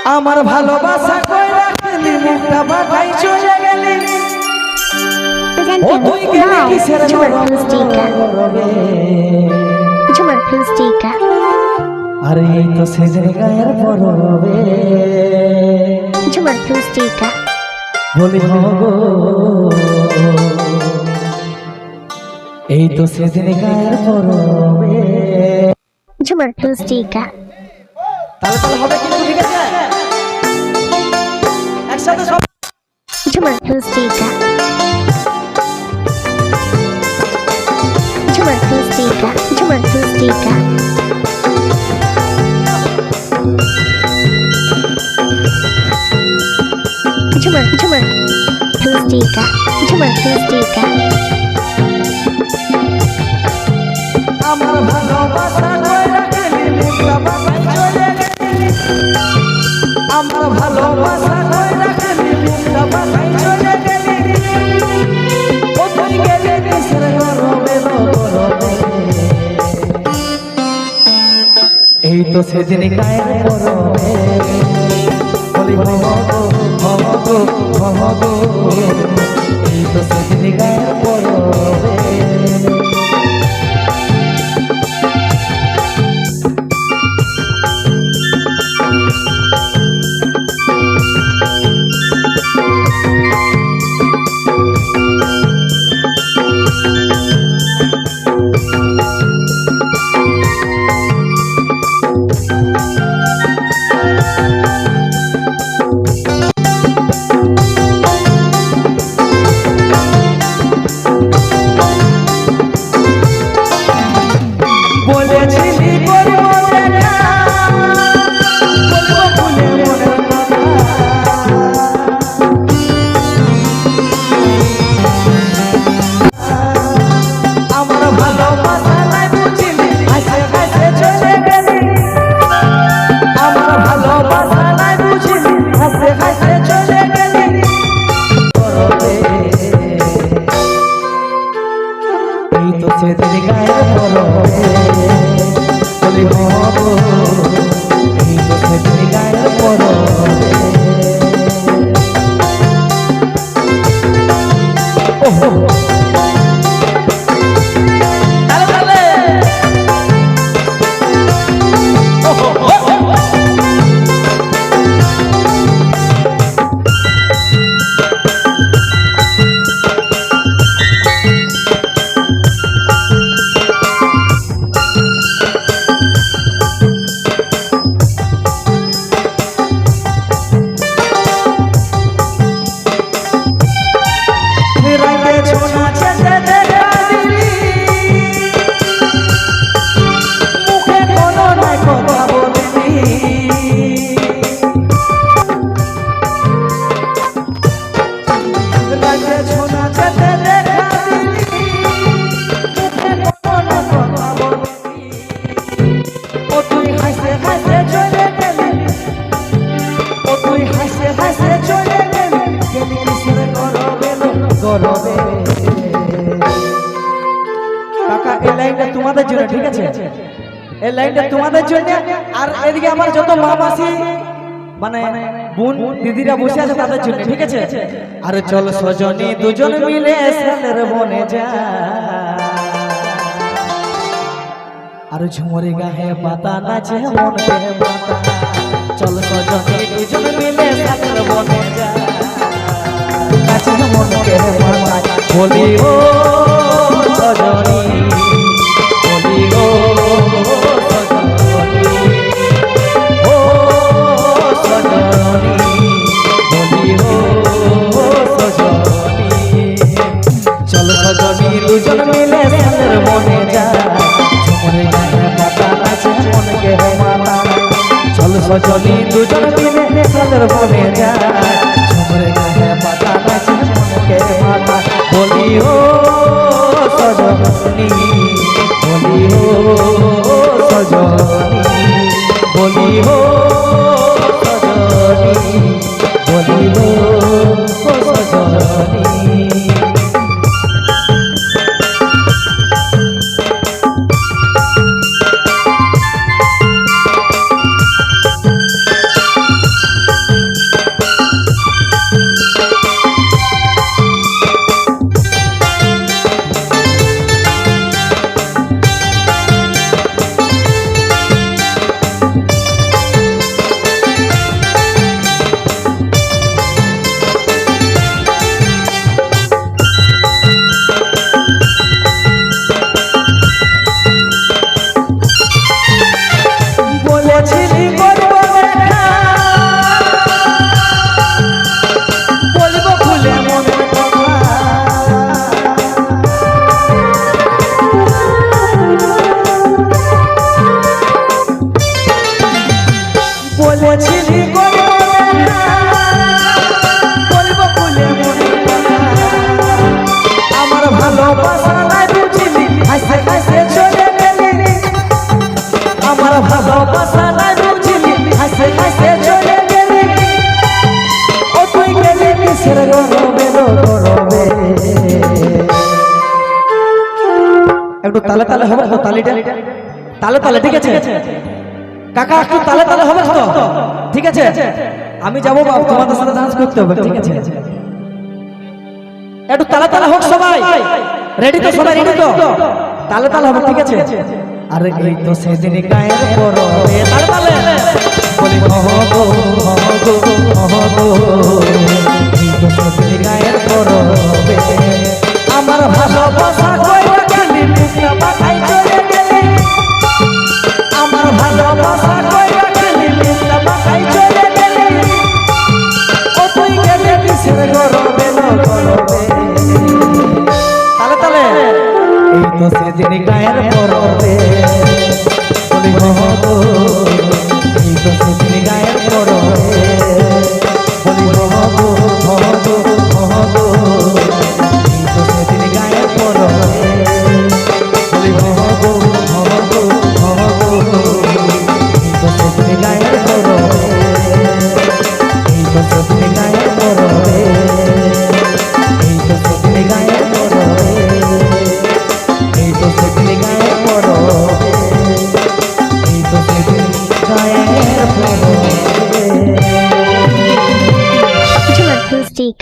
আমার ভালোবাসা কইরা গেলি মুখটা বাঁকাই চলে গেলি ও তুই গেলি কিসের মরবে ঝুমার ফিস্টিকা আরে এই তো সেজে গায়ের পরবে ঝুমার ফিস্টিকা বলি হগো এই তো সেজে গায়ের পরবে ঝুমার ফিস্টিকা তাহলে তাহলে হবে কিন্তু ঠিক আছে একসাথে সব ঝুমার ফিস্টিকা ঝুমার ফিস্টিকা ঝুমার ফিস্টিকা ঝুমার ঝুমার ফিস্টিকা ঝুমার ফিস্টিকা আমার ভালোবাসা কইরা গেলি মুখটা বাঁকাই চলে গেলি আমার ভালোবাসা কইরা গেলি মুখটা বাঁকাই চলে গেলি ও তুই গেলি কিসের গরবে গরবে এই তো সেদিন গায়ের পরবে বলি হগো হগো হগো এই তো সেদিন গায়ের পরবে বলেছিলি বলবো দেখা বলবো মনে মনের কথা আমার ভালোবাসা নাই বুঝিলি হাসে হাসে চলে গেলি আমার ভালোবাসা নাই বুঝিলি হাসে হাসে চলে গেলি এই তো সেদিন গায়ের পরবে বলি হগো এই তো সেদিন গায়ের পরবে ওহো তালে তালে ওহো কাকা এই লাইনটা তোমাদের জন্য ঠিক আছে এই লাইনটা তোমাদের জন্য আর এদিকে আমার যত মা মাসি মানে বোন দিদিরা বসে আছে তাদের জন্য ঠিক আছে আর চল সজনী দুজন মিলে সালের বনে যা আর ঝুমরে গায়ে পাতা নাচে মনকে মাতা চল সজনী দুজন মিলে সালের বনে যা নাচে মনকে মাতা বলি ও সজনী বলি ও সজনী ও সজনী বলি ও সজনী চল সজনী দুজন মিলে সালের বনে যা ঝুমরে গায়ে পাতা নাচে মনকে মাতা চল সজনী দুজন মিলে সালের বনে যা ঝুমরে গায়ে পাতা নাচে মনকে মাতা বলি ও সজনী বলি ও সজনী বলি ও সজনী বলি ও সজনী বলবো খুলে মনের কথা। আমার ভালোবাসা নাই বুঝিলি হাসে হাসে চলে গেলি আমার ভালোবাসা নাই বুঝিলি হাসে হাসে চলে গেলি ও তুই গেলি কিসের গরবে গরবে একটু তালে তালে হবে তো তালিটা তালে তালে ঠিক আছে কাকা একটু তালে তালে হবে তো ঠিক আছে আমি যাবো বাপ তোমাদের সাথে ডান্স করতে হবে ঠিক আছে একটু তালে তালে হোক সবাই রেডি তো সবাই রেডি তো তালে তালে হবে ঠিক আছে আরে এই তো সেদিন গায়ের পরবে তালে তালে বলি মহগো মহগো মহগো এই তো সেদিন গায়ের পরবে আমার ভালোবাসা কইরা গেলি মিষ্টা পাখাই চলে গেলি আমার ভালোবাসা কইরা গেলি মিষ্টা পাখাই চলে গেলি ও তুই গেলে কিসের গরবে গরবে তালে তালে এই তো সেদিন গায়ের পরবে বলি মহগো এই তো সেদিন গায়ের পরবে বলি মহগো মহগো মহগো এই তো সেদিন গায়ের পরবে বলি মহগো মহগো মহগো এই তো সেদিন গায়ের পরবে এই তো সেদিন